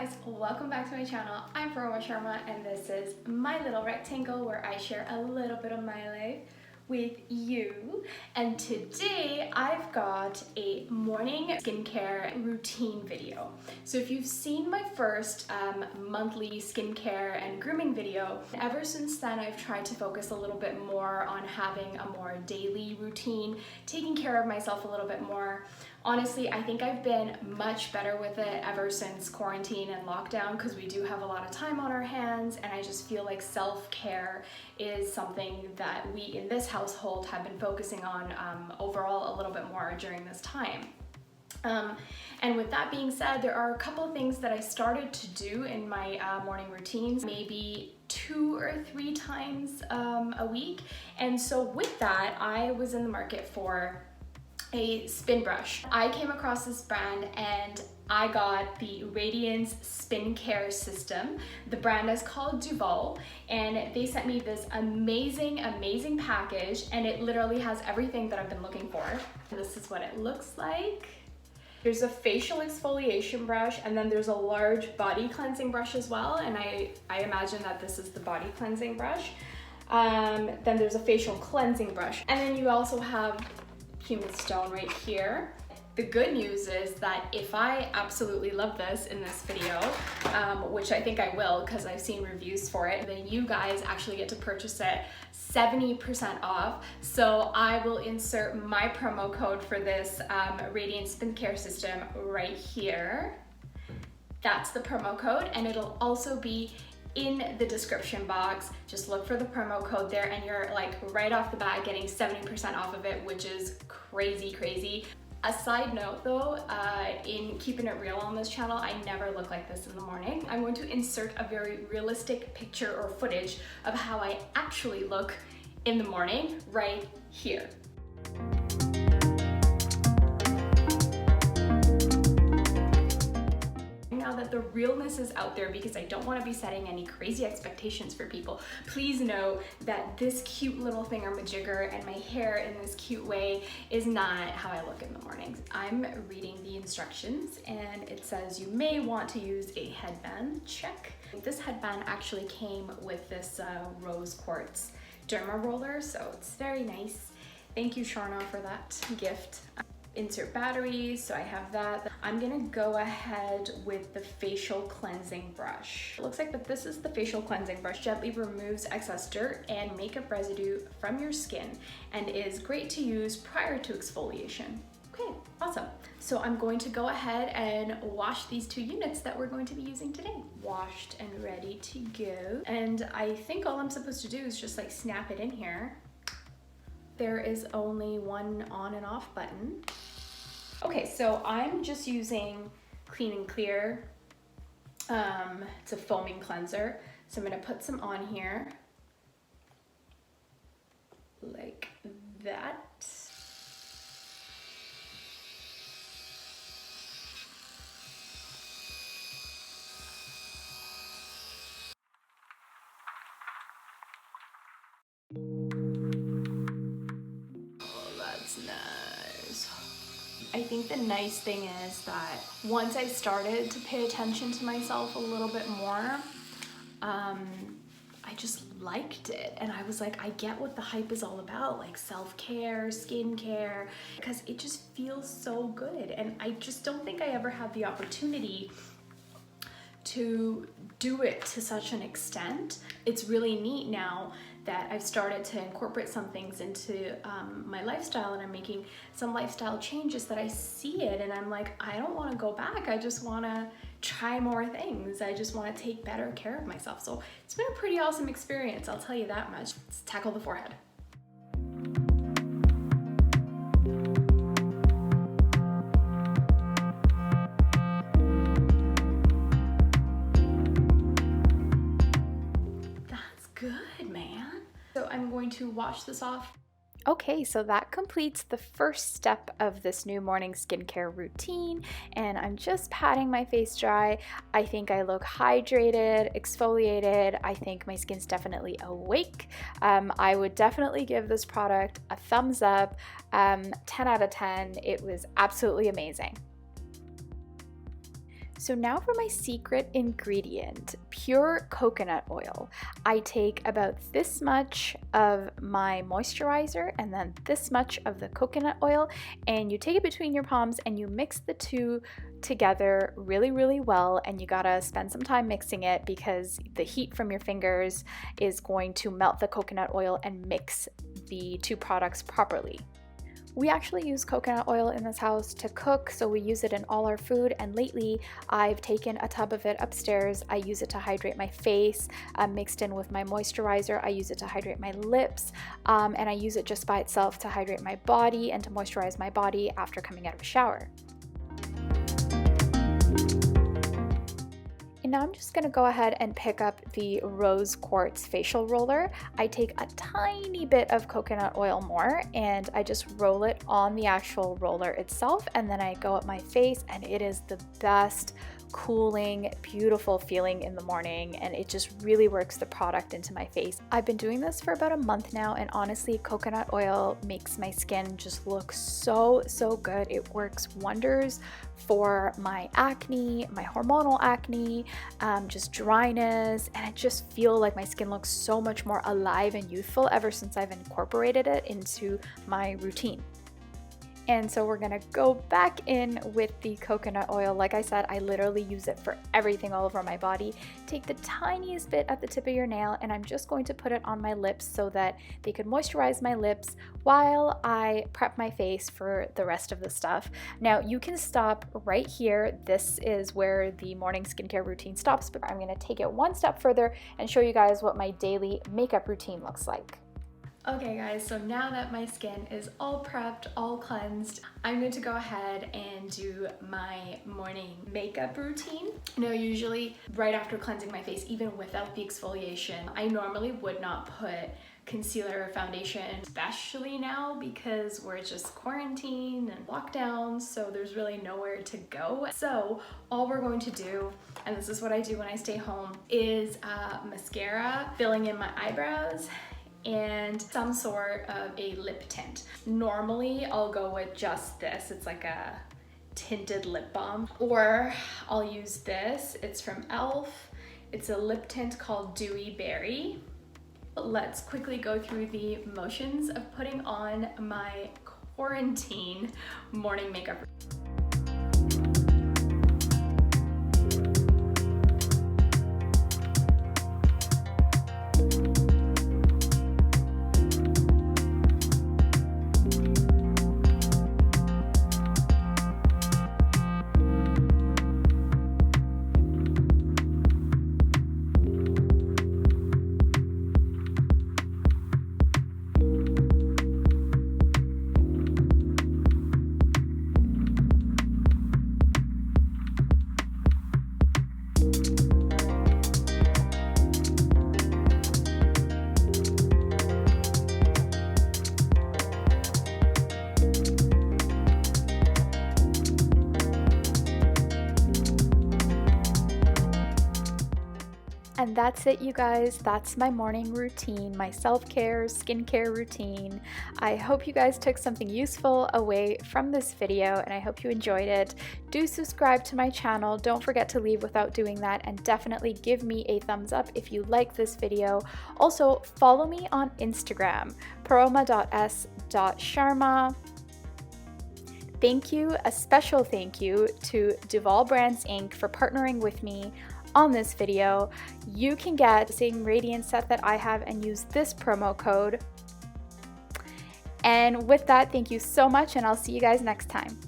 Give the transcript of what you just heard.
guys, welcome back to my channel. I'm Faroma Sharma and this is my little rectangle where I share a little bit of my life with you. And today I've got a morning skincare routine video. So if you've seen my first monthly skincare and grooming video, ever since then I've tried to focus a little bit more on having a more daily routine, taking care of myself a little bit more. Honestly, I think I've been much better with it ever since quarantine and lockdown because we do have a lot of time on our hands, and I just feel like self-care is something that we in this household have been focusing on overall a little bit more during this time. And with that being said, there are a couple of things that I started to do in my morning routines, maybe 2 or 3 times a week. And so with that, I was in the market for a spin brush. I came across this brand and I got the Radiance Spin Care System. The brand is called Duvolle, and they sent me this amazing package, and it literally has everything that I've been looking for. This is what it looks like. There's a facial exfoliation brush, and then there's a large body cleansing brush as well, and I imagine that this is the body cleansing brush. Then there's a facial cleansing brush, and then you also have human stone right here. The good news is that if I absolutely love this in this video, which I think I will because I've seen reviews for it, then you guys actually get to purchase it 70% off. So I will insert my promo code for this Radiant Spin Care System right here. That's the promo code, and it'll also be in the description box. Just look for the promo code there and you're like right off the bat getting 70% off of it, which is crazy. A side note though, in keeping it real on this channel, I never look like this in the morning. I'm going to insert a very realistic picture or footage of how I actually look in the morning right here. Now that the realness is out there, because I don't want to be setting any crazy expectations for people, please know that this cute little thingamajigger and my hair in this cute way is not how I look in the mornings. I'm reading the instructions and it says you may want to use a headband. Check. This headband actually came with this rose quartz derma roller, so it's very nice. Thank you, Sharna, for that gift. Insert batteries, so I have that. I'm gonna go ahead with the facial cleansing brush. It looks like that this is the facial cleansing brush. Gently removes excess dirt and makeup residue from your skin and is great to use prior to exfoliation. Okay, awesome. So I'm going to go ahead and wash these 2 units that we're going to be using today. Washed and ready to go. And I think all I'm supposed to do is just like snap it in here. There is only one on and off button. Okay, so I'm just using Clean and Clear. It's a foaming cleanser. So I'm gonna put some on here, like that. I think the nice thing is that once I started to pay attention to myself a little bit more, I just liked it, and I was like, I get what the hype is all about, like self-care, skincare, because it just feels so good, and I just don't think I ever had the opportunity to do it to such an extent. It's really neat now that I've started to incorporate some things into my lifestyle, and I'm making some lifestyle changes that I see it and I'm like, I don't want to go back. I just want to try more things. I just want to take better care of myself. So it's been a pretty awesome experience, I'll tell you that much. Let's tackle the forehead. Good, man. So I'm going to wash this off. Okay, so that completes the first step of this new morning skincare routine, and I'm just patting my face dry. I think I look hydrated, exfoliated. I think my skin's definitely awake. I would definitely give this product a thumbs up, 10 out of 10. It was absolutely amazing. So now for my secret ingredient, pure coconut oil. I take about this much of my moisturizer and then this much of the coconut oil, and you take it between your palms and you mix the two together really well, and you gotta spend some time mixing it because the heat from your fingers is going to melt the coconut oil and mix the two products properly. We actually use coconut oil in this house to cook, so we use it in all our food, and lately I've taken a tub of it upstairs. I use it to hydrate my face, mixed in with my moisturizer. I use it to hydrate my lips, and I use it just by itself to hydrate my body and to moisturize my body after coming out of a shower. And now I'm just going to go ahead and pick up the Rose Quartz facial roller. I take a tiny bit of coconut oil more and I just roll it on the actual roller itself, and then I go up my face, and it is the best cooling, beautiful feeling in the morning, and it just really works the product into my face. I've been doing this for about a month now, and honestly, coconut oil makes my skin just look so good. It works wonders for my acne, my hormonal acne, just dryness, and I just feel like my skin looks so much more alive and youthful ever since I've incorporated it into my routine. And so we're gonna go back in with the coconut oil. Like I said, I literally use it for everything all over my body. Take the tiniest bit at the tip of your nail, and I'm just going to put it on my lips so that they could moisturize my lips while I prep my face for the rest of the stuff. Now you can stop right here. This is where the morning skincare routine stops, but I'm gonna take it one step further and show you guys what my daily makeup routine looks like. Okay guys, so now that my skin is all prepped, all cleansed, I'm going to go ahead and do my morning makeup routine. Now usually right after cleansing my face, even without the exfoliation, I normally would not put concealer or foundation, especially now because we're just quarantined and lockdown, so there's really nowhere to go. So all we're going to do, and this is what I do when I stay home, is mascara, filling in my eyebrows, and some sort of a lip tint. Normally I'll go with just this. It's like a tinted lip balm, or I'll use this. It's from e.l.f. It's a lip tint called Dewy Berry. Let's quickly go through the motions of putting on my quarantine morning makeup. And that's it, you guys. That's my morning routine, my self-care, skincare routine. I hope you guys took something useful away from this video, and I hope you enjoyed it. Do subscribe to my channel. Don't forget to leave without doing that, and definitely give me a thumbs up if you like this video. Also, follow me on Instagram, paroma.s.sharma. Thank you, a special thank you to Duvollebrands Inc. for partnering with me on this video. You can get the same Radiance set that I have and use this promo code. And with that, thank you so much, and I'll see you guys next time.